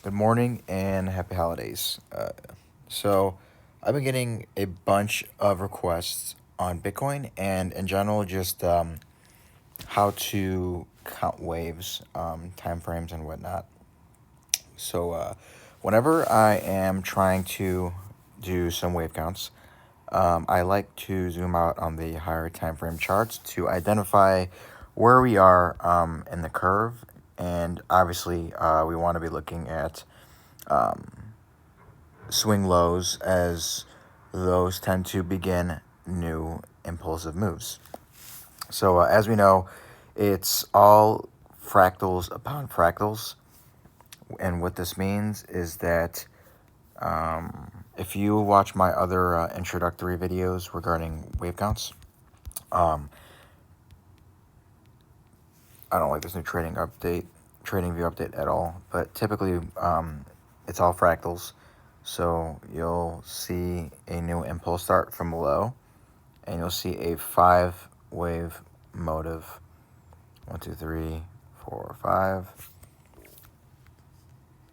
Good morning and happy holidays. So, I've been getting a bunch of requests on Bitcoin and in general just how to count waves, time frames, and whatnot. So, whenever I am trying to do some wave counts, I like to zoom out on the higher time frame charts to identify where we are in the curve. And obviously, we want to be looking at swing lows as those tend to begin new impulsive moves. So, as we know, it's all fractals upon fractals. And what this means is that if you watch my other introductory videos regarding wave counts, um, I don't like this new trading view update at all. But typically, it's all fractals. So you'll see a new impulse start from below, and you'll see a 5-wave motive. 1, 2, 3, 4, 5.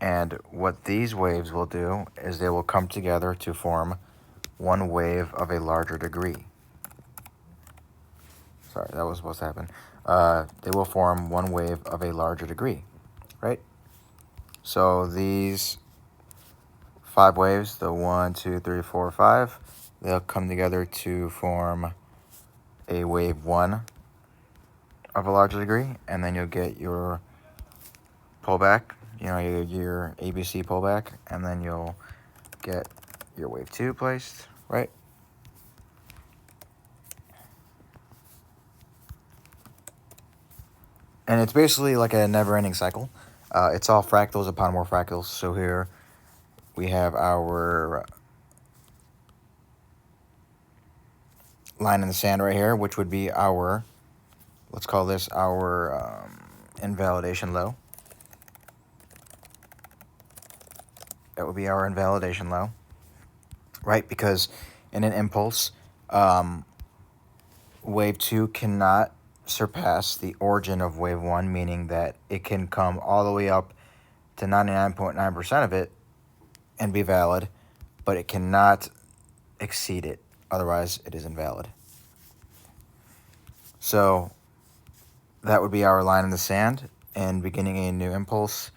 And what these waves will do is they will come together to form one wave of a larger degree. Sorry, that was supposed to happen. They will form one wave of a larger degree, right? So these 5 waves, the 1, 2, 3, 4, 5, they'll come together to form a wave 1 of a larger degree, and then you'll get your pullback, your ABC pullback, and then you'll get your wave 2 placed, right? And it's basically like a never-ending cycle. It's all fractals upon more fractals. So here we have our line in the sand right here, which would be our, let's call this our invalidation low. That would be our invalidation low, right? Because in an impulse, wave 2 cannot surpass the origin of wave 1, meaning that it can come all the way up to 99.9% of it and be valid, but it cannot exceed it. Otherwise, it is invalid. So that would be our line in the sand and beginning a new impulse.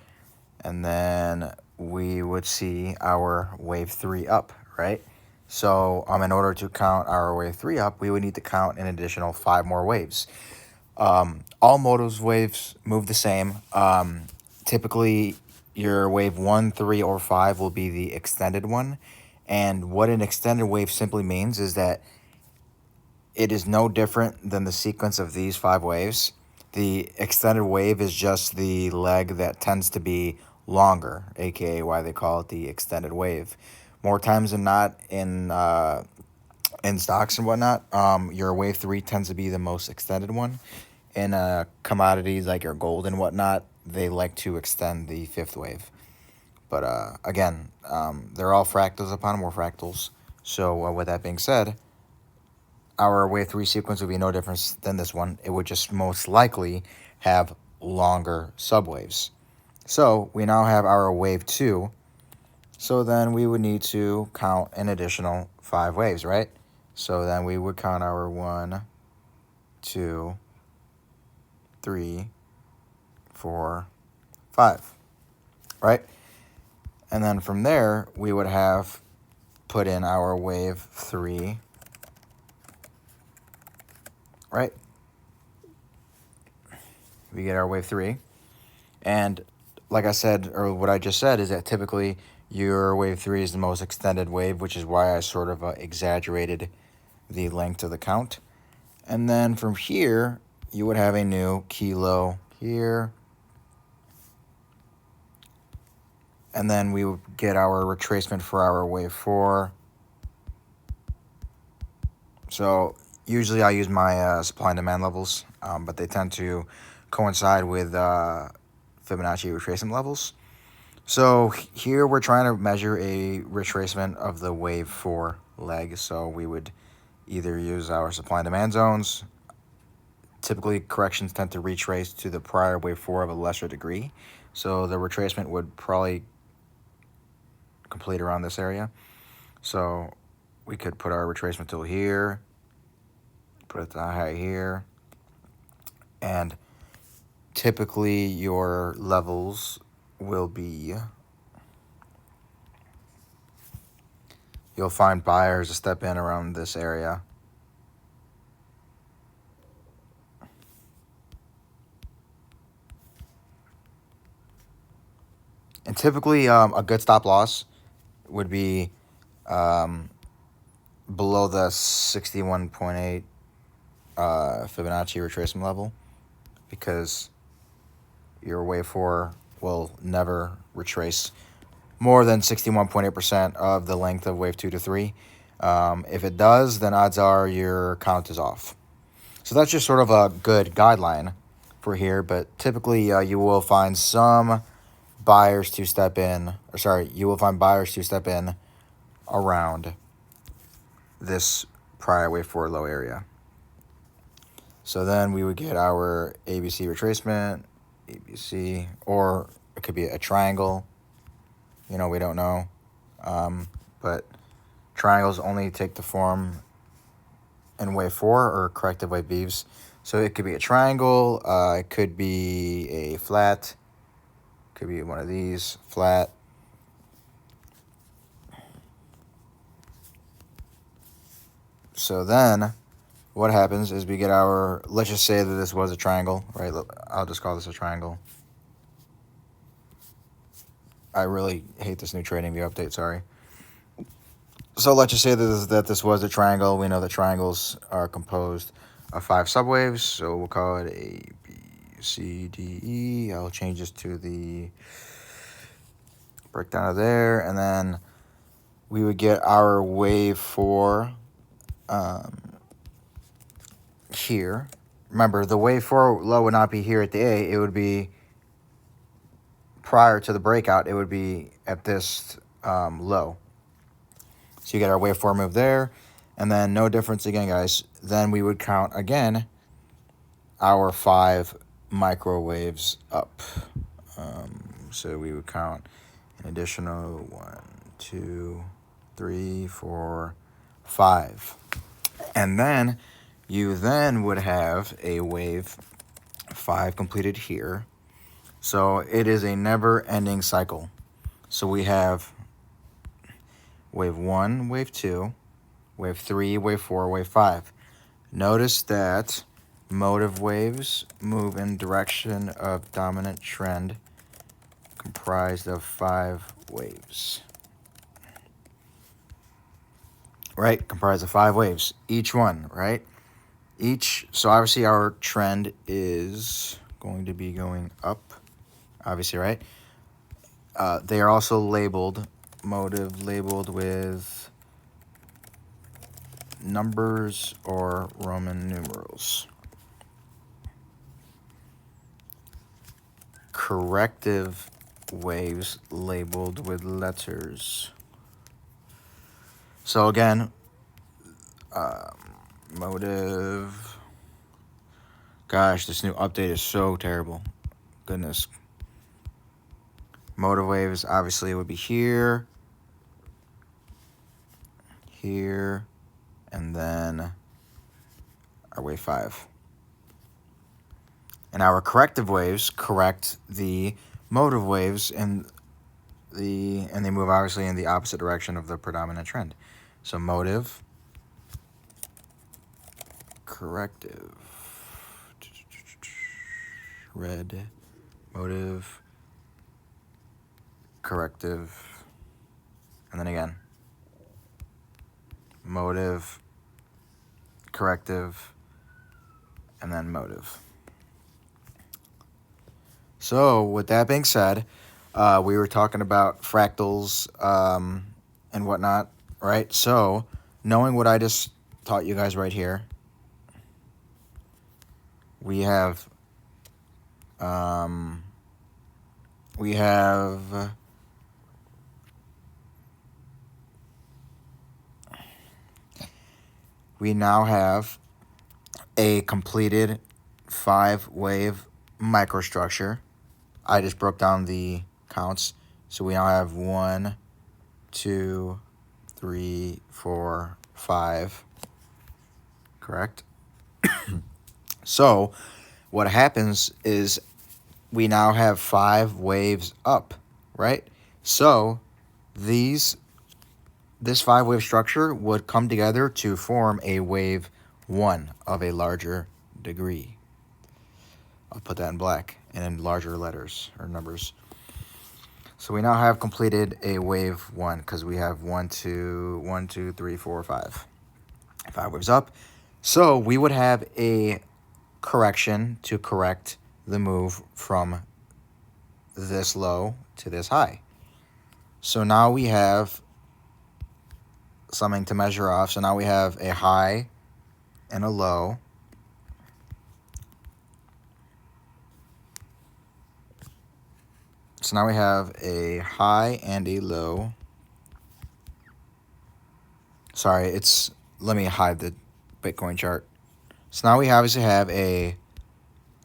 And then we would see our wave 3 up, right? So in order to count our wave 3 up, we would need to count an additional 5 more waves. All motives waves move the same. Typically, your wave 1, 3, or 5 will be the extended one. And what an extended wave simply means is that it is no different than the sequence of these 5 waves. The extended wave is just the leg that tends to be longer, aka why they call it the extended wave. More times than not in stocks and whatnot, your wave 3 tends to be the most extended one. In commodities like your gold and whatnot, they like to extend the 5th wave. But again, they're all fractals upon more fractals. So with that being said, our wave 3 sequence would be no different than this one. It would just most likely have longer subwaves. So we now have our wave 2. So then we would need to count an additional 5 waves, right? So then we would count our 1, 2, 3, 4, 5, right? And then from there, we would have put in our wave 3, right? We get our wave 3. And like I said, or what I just said, is that typically your wave 3 is the most extended wave, which is why I sort of exaggerated the length of the count. And then from here, you would have a new key low here. And then we would get our retracement for our wave 4. So usually I use my supply and demand levels, but they tend to coincide with Fibonacci retracement levels. So here we're trying to measure a retracement of the wave 4 leg. So we would either use our supply and demand zones. Typically, corrections tend to retrace to the prior wave 4 of a lesser degree. So the retracement would probably complete around this area. So we could put our retracement tool here, put it to height here, and typically your levels will be, you'll find buyers to step in around this area. And typically a good stop loss would be below the 61.8 Fibonacci retracement level, because your wave 4 will never retrace more than 61.8% of the length of wave 2 to 3. If it does, then odds are your count is off. So that's just sort of a good guideline for here, but typically you will find some buyers to step in, or sorry, you will find buyers to step in around this prior wave 4 low area. So then we would get our ABC retracement, ABC, or it could be a triangle. You know, we don't know. But triangles only take the form in wave 4 or corrective wave beeves. So it could be a triangle, it could be a flat, could be one of these, flat. So then what happens is we get our, let's just say that this was a triangle, right? I'll just call this a triangle. I really hate this new trading view update, sorry. So let's just say that this was a triangle. We know that triangles are composed of 5 subwaves, so we'll call it A, B, C, D, E. I'll change this to the breakdown of there, and then we would get our wave 4 here. Remember, the wave 4 low would not be here at the A. It would be prior to the breakout. It would be at this low. So you get our wave 4 move there, and then no difference again, guys. Then we would count again our 5 microwaves up. So we would count an additional 1, 2, 3, 4, 5. And then you then would have a wave 5 completed here. So it is a never-ending cycle. So we have wave 1, wave 2, wave 3, wave 4, wave 5. Notice that motive waves move in direction of dominant trend comprised of 5 waves. Right, comprised of 5 waves, each one, right? So obviously our trend is going to be going up, obviously, right? They are also labeled, motive labeled with numbers or Roman numerals. Corrective waves labeled with letters. So again, motive. Gosh, this new update is so terrible. Goodness. Motive waves obviously would be here, here, and then our wave 5. And our corrective waves correct the motive waves, and they move obviously in the opposite direction of the predominant trend. So motive, corrective, red, motive, corrective, and then again, motive, corrective, and then motive. So with that being said, we were talking about fractals and whatnot, right? So knowing what I just taught you guys right here, we now have a completed 5-wave microstructure. I just broke down the counts. So we now have 1, 2, 3, 4, 5. Correct? So what happens is we now have 5 waves up, right? So this 5-wave structure would come together to form a wave 1 of a larger degree. I'll put that in black and in larger letters or numbers. So we now have completed a wave 1 because we have 1, 2, 3, 4, 5. 5 waves up. So we would have a correction to correct the move from this low to this high. So now we have something to measure off. So now we have a high and a low. So now we have a high and a low. Sorry, let me hide the Bitcoin chart. So now we obviously have a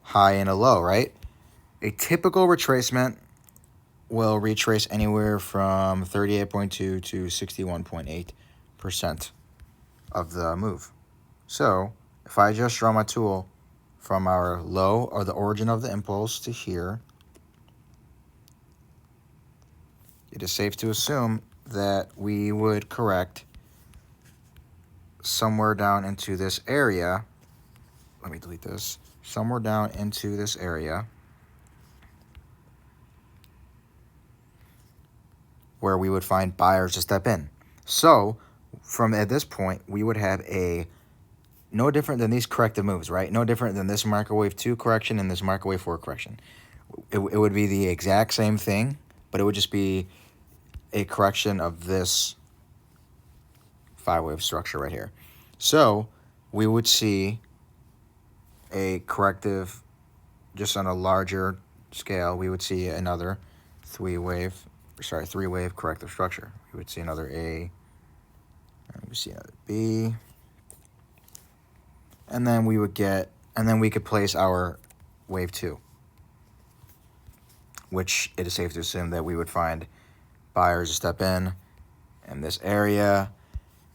high and a low, right? A typical retracement will retrace anywhere from 38.2 to 61.8% of the move. So if I just draw my tool from our low or the origin of the impulse to here, it is safe to assume that we would correct somewhere down into this area. Let me delete this. Somewhere down into this area where we would find buyers to step in. So from at this point, we would have a no different than these corrective moves, right? No different than this market wave 2 correction and this market wave 4 correction. It would be the exact same thing, but it would just be a correction of this 5-wave structure right here. So we would see a corrective just on a larger scale. We would see another 3-wave corrective structure. We would see another A, and we see another B, and then we could place our wave 2, which it is safe to assume that we would find buyers to step in this area.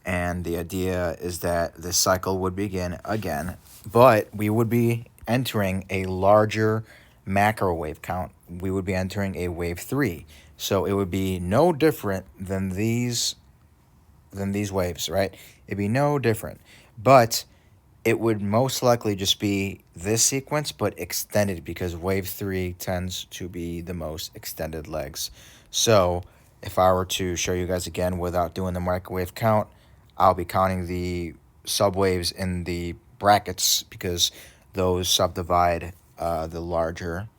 And the idea is that this cycle would begin again, but we would be entering a larger macro wave count. We would be entering a wave 3. So it would be no different than these waves, right? It'd be no different. But it would most likely just be this sequence, but extended, because wave 3 tends to be the most extended legs. So if I were to show you guys again without doing the microwave count, I'll be counting the subwaves in the brackets because those subdivide the larger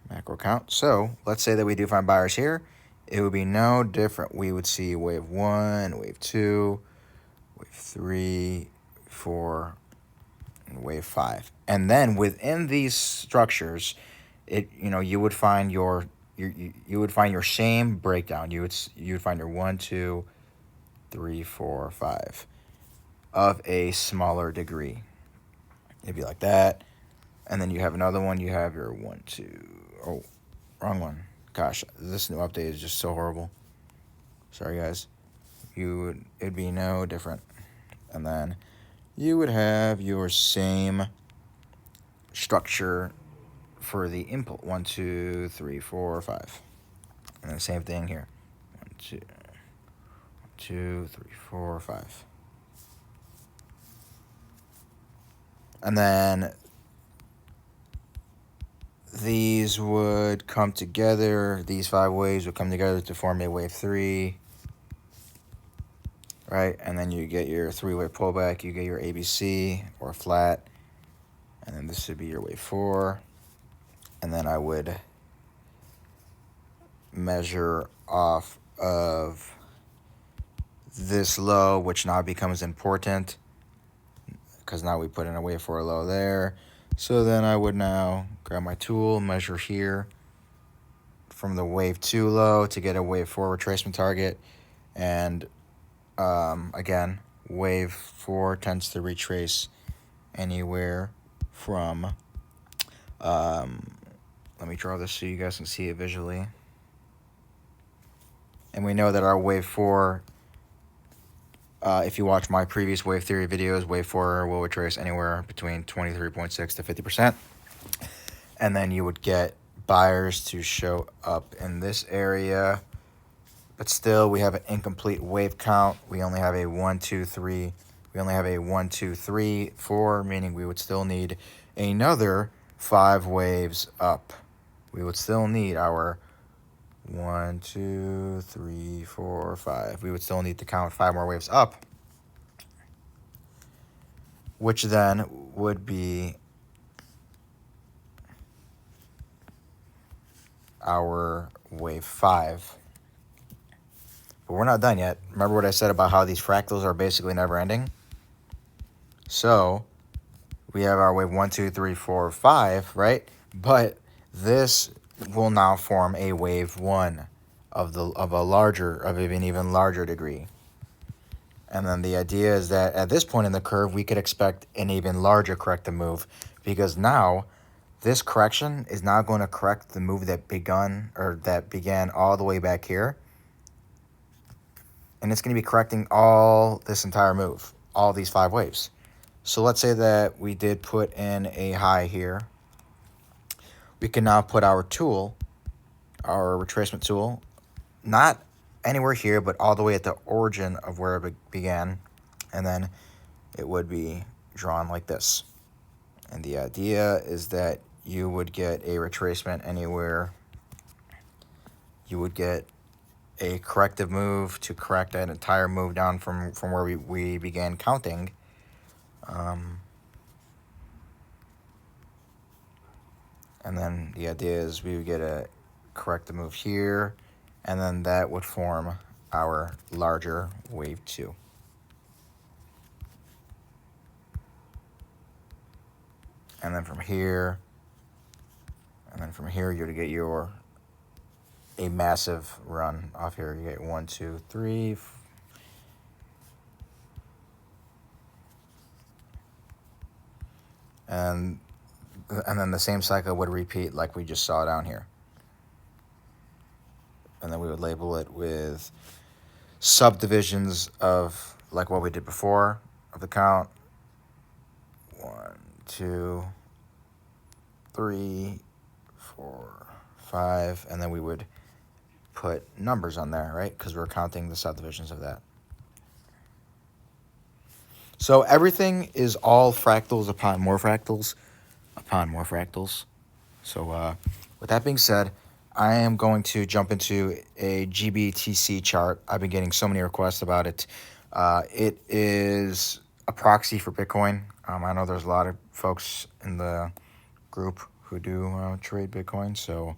macro count. So let's say that we do find buyers here. It would be no different. We would see wave 1, wave 2, wave 3, 4, and wave 5. And then within these structures, you would find your same breakdown. You would find your 1, 2, 3, 4, 5 of a smaller degree. It'd be like that. And then you have another one. You have your 1, 2. Oh, wrong one. Gosh, this new update is just so horrible. Sorry, guys. It'd be no different. And then you would have your same structure for the input. 1, 2, 3, 4, 5. And the same thing here. 1, 2, 3, 4, 5. And then these would come together. These 5 waves would come together to form a wave 3. Right? And then you get your 3-wave pullback. You get your ABC or flat. And then this would be your wave 4. And then I would measure off of this low, which now becomes important because now we put in a wave 4 low there. So then I would now grab my tool, measure here from the wave 2 low to get a wave 4 retracement target. And again, wave 4 tends to retrace anywhere from, let me draw this so you guys can see it visually. And we know that our wave 4, if you watch my previous wave theory videos, wave 4 will retrace anywhere between 23.6 to 50%. And then you would get buyers to show up in this area. But still, we have an incomplete wave count. We only have a 1, 2, 3. We only have a 1, 2, 3, 4, meaning we would still need another 5 waves up. We would still need our 1, 2, 3, 4, 5. We would still need to count 5 more waves up, which then would be our wave 5. But we're not done yet. Remember what I said about how these fractals are basically never ending? So we have our wave 1, 2, 3, 4, 5, right? But this will now form a wave 1 of an even larger degree. And then the idea is that at this point in the curve, we could expect an even larger corrective move, because now this correction is now going to correct the move that began all the way back here. And it's going to be correcting all this entire move, all these 5 waves. So let's say that we did put in a high here. We can now put our tool, our retracement tool, not anywhere here, but all the way at the origin of where it began. And then it would be drawn like this. And the idea is that you would get a retracement anywhere. You would get a corrective move to correct that entire move down from where we began counting. And then the idea is we would get a corrective move here, and then that would form our larger wave 2. And then from here, you're to get a massive run off here. You get 1, 2, 3. And then the same cycle would repeat like we just saw down here. And then we would label it with subdivisions of like what we did before of the count. 1, 2, 3, 4, 5, and then we would put numbers on there, right? Because we're counting the subdivisions of that. So everything is all fractals upon more fractals upon more fractals. So with that being said, I am going to jump into a GBTC chart. I've been getting so many requests about it. It is a proxy for Bitcoin. I know there's a lot of folks in the group who do trade Bitcoin. So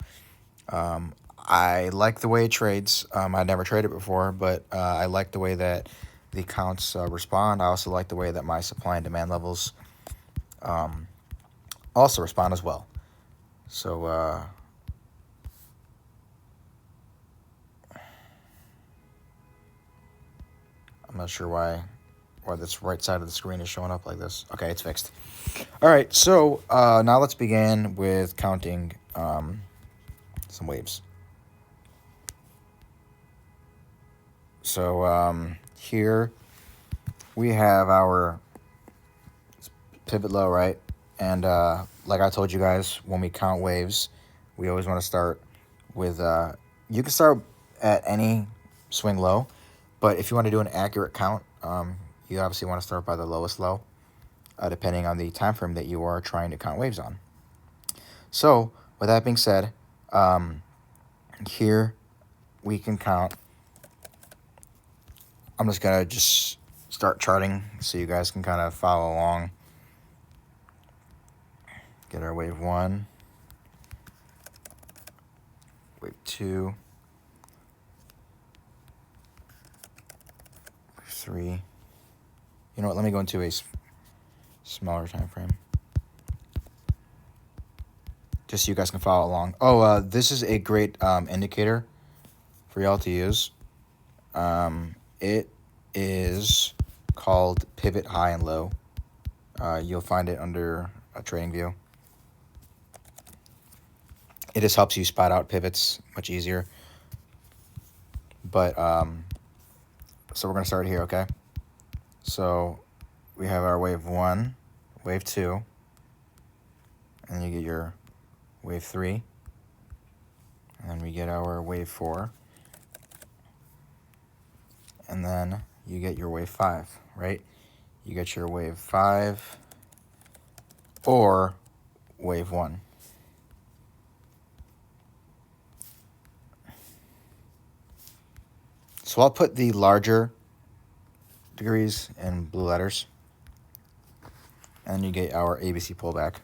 I like the way it trades. I never traded it before, but I like the way that the counts respond. I also like the way that my supply and demand levels also respond as well. So I'm not sure why this right side of the screen is showing up like this. Okay, it's fixed. All right, so now let's begin with counting some waves. So here we have our pivot low, right? And like I told you guys, when we count waves, we always want to start with, you can start at any swing low, but if you want to do an accurate count, you obviously want to start by the lowest low, depending on the time frame that you are trying to count waves on. So with that being said, here we can count. I'm just going to start charting so you guys can kind of follow along. Get our wave 1, wave 2, wave 3. You know what? Let me go into a smaller time frame, just so you guys can follow along. Oh, this is a great indicator for y'all to use. It is called pivot high and low. You'll find it under a trading view. It just helps you spot out pivots much easier. But, so we're going to start here, okay? So we have our wave 1, wave 2, and then you get your wave 3, and then we get our wave 4, and then you get your wave 5, right? You get your wave 5 or wave 1. So I'll put the larger degrees in blue letters, and you get our ABC pullback.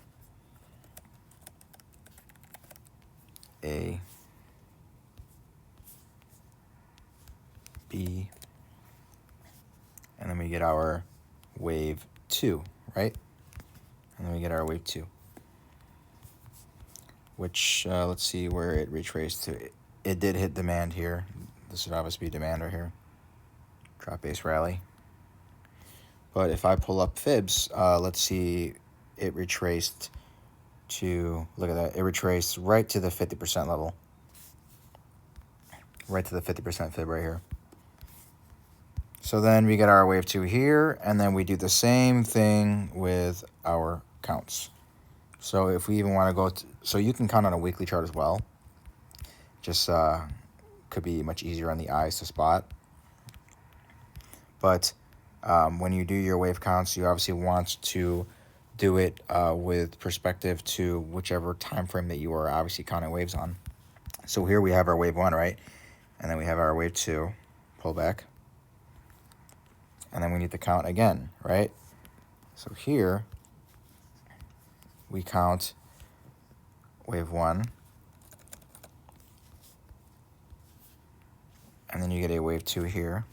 A, B, and then we get our wave 2, right? And then we get our wave 2, which, let's see where it retraced to. It did hit demand here. This would obviously be demand right here. Drop base rally. But if I pull up fibs, let's see, it retraced to, look at that, it retraced right to the 50% level. Right to the 50% fib right here. So then we get our wave 2 here, and then we do the same thing with our counts. So if we even want to go, so you can count on a weekly chart as well. Just could be much easier on the eyes to spot. But when you do your wave counts, you obviously want to do it with perspective to whichever time frame that you are obviously counting waves on. So here we have our wave 1, right? And then we have our wave 2 pullback. And then we need to count again, right? So here we count wave 1. And then you get a wave 2 here.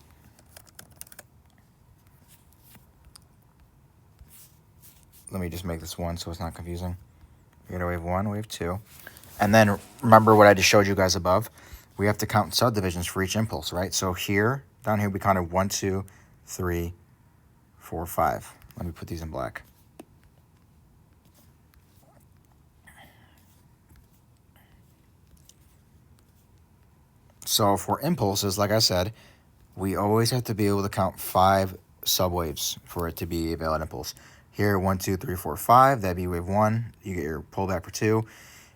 Let me just make this one so it's not confusing. We get a wave 1, wave 2. And then remember what I just showed you guys above. We have to count subdivisions for each impulse, right? So here, down here, we counted 1, 2, 3, 4, 5. Let me put these in black. So for impulses, like I said, we always have to be able to count 5 subwaves for it to be a valid impulse. Here, 1, 2, 3, 4, 5, that'd be wave 1. You get your pullback for 2.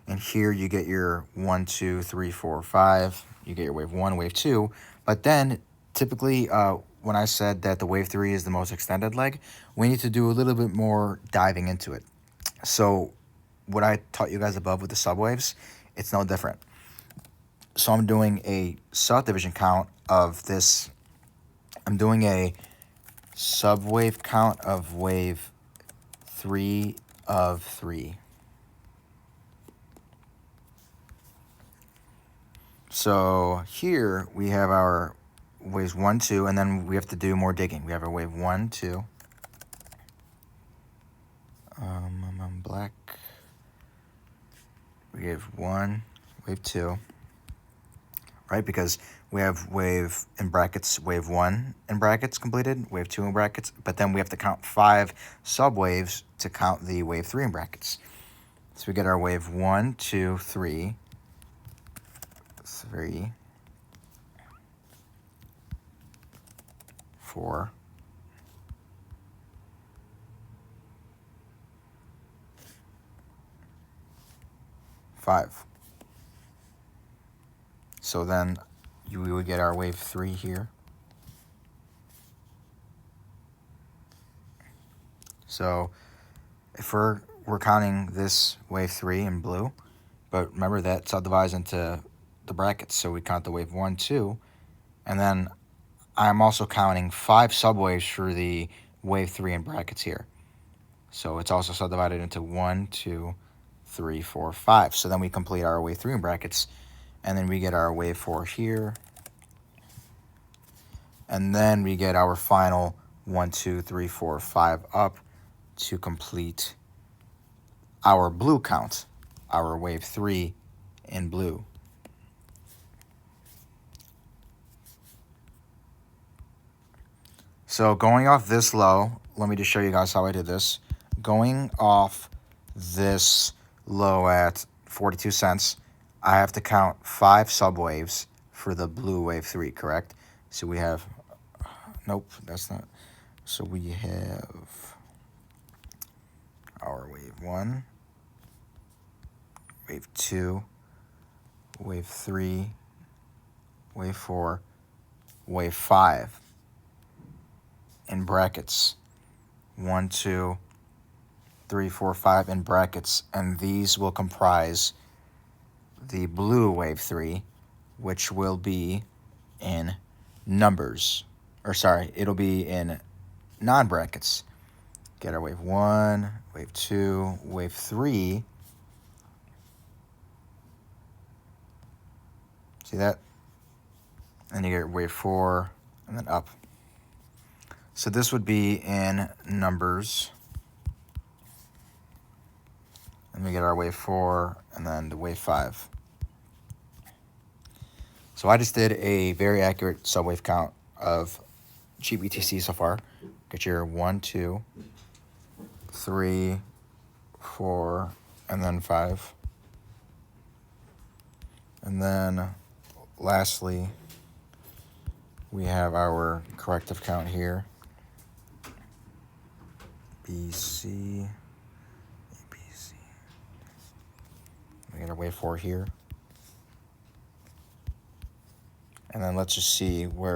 And here you get your 1, 2, 3, 4, 5. You get your wave 1, wave 2. But then typically when I said that the wave 3 is the most extended leg, we need to do a little bit more diving into it. So what I taught you guys above with the subwaves, it's no different. So I'm doing a subdivision count of this. I'm doing a subwave count of wave 3 of 3. So here we have our waves 1, 2, and then we have to do more digging. We have our wave 1, 2. I'm black. We have 1, wave 2. Right, because we have wave in brackets, wave 1 in brackets completed, wave 2 in brackets, but then we have to count 5 subwaves to count the wave 3 in brackets. So we get our wave 1, 2, 3, 3, 4, 5. So then we would get our wave 3 here. So if we're counting this wave 3 in blue, but remember that subdivides into the brackets. So we count the wave 1, 2, and then I'm also counting 5 subwaves for the wave 3 in brackets here. So it's also subdivided into 1, 2, 3, 4, 5. So then we complete our wave 3 in brackets, and then we get our wave 4 here. And then we get our final 1, 2, 3, 4, 5 up to complete our blue count, our wave 3 in blue. So going off this low, let me just show you guys how I did this. Going off this low at 42 cents, I have to count 5 subwaves for the blue wave 3, correct? So we have, nope, that's not. So we have our wave 1, wave 2, wave 3, wave 4, wave 5 in brackets. 1, 2, 3, 4, 5 in brackets, and these will comprise the blue wave 3, which will be in numbers. Or sorry, it'll be in non-brackets. Get our wave 1, wave 2, wave 3. See that? And you get wave 4, and then up. So this would be in numbers. And we get our wave 4, and then the wave 5. So I just did a very accurate subwave count of GBTC so far. Get your 1, 2, 3, 4, and then 5. And then lastly, we have our corrective count here. BC, ABC. We get our wave 4 here. And then let's just see where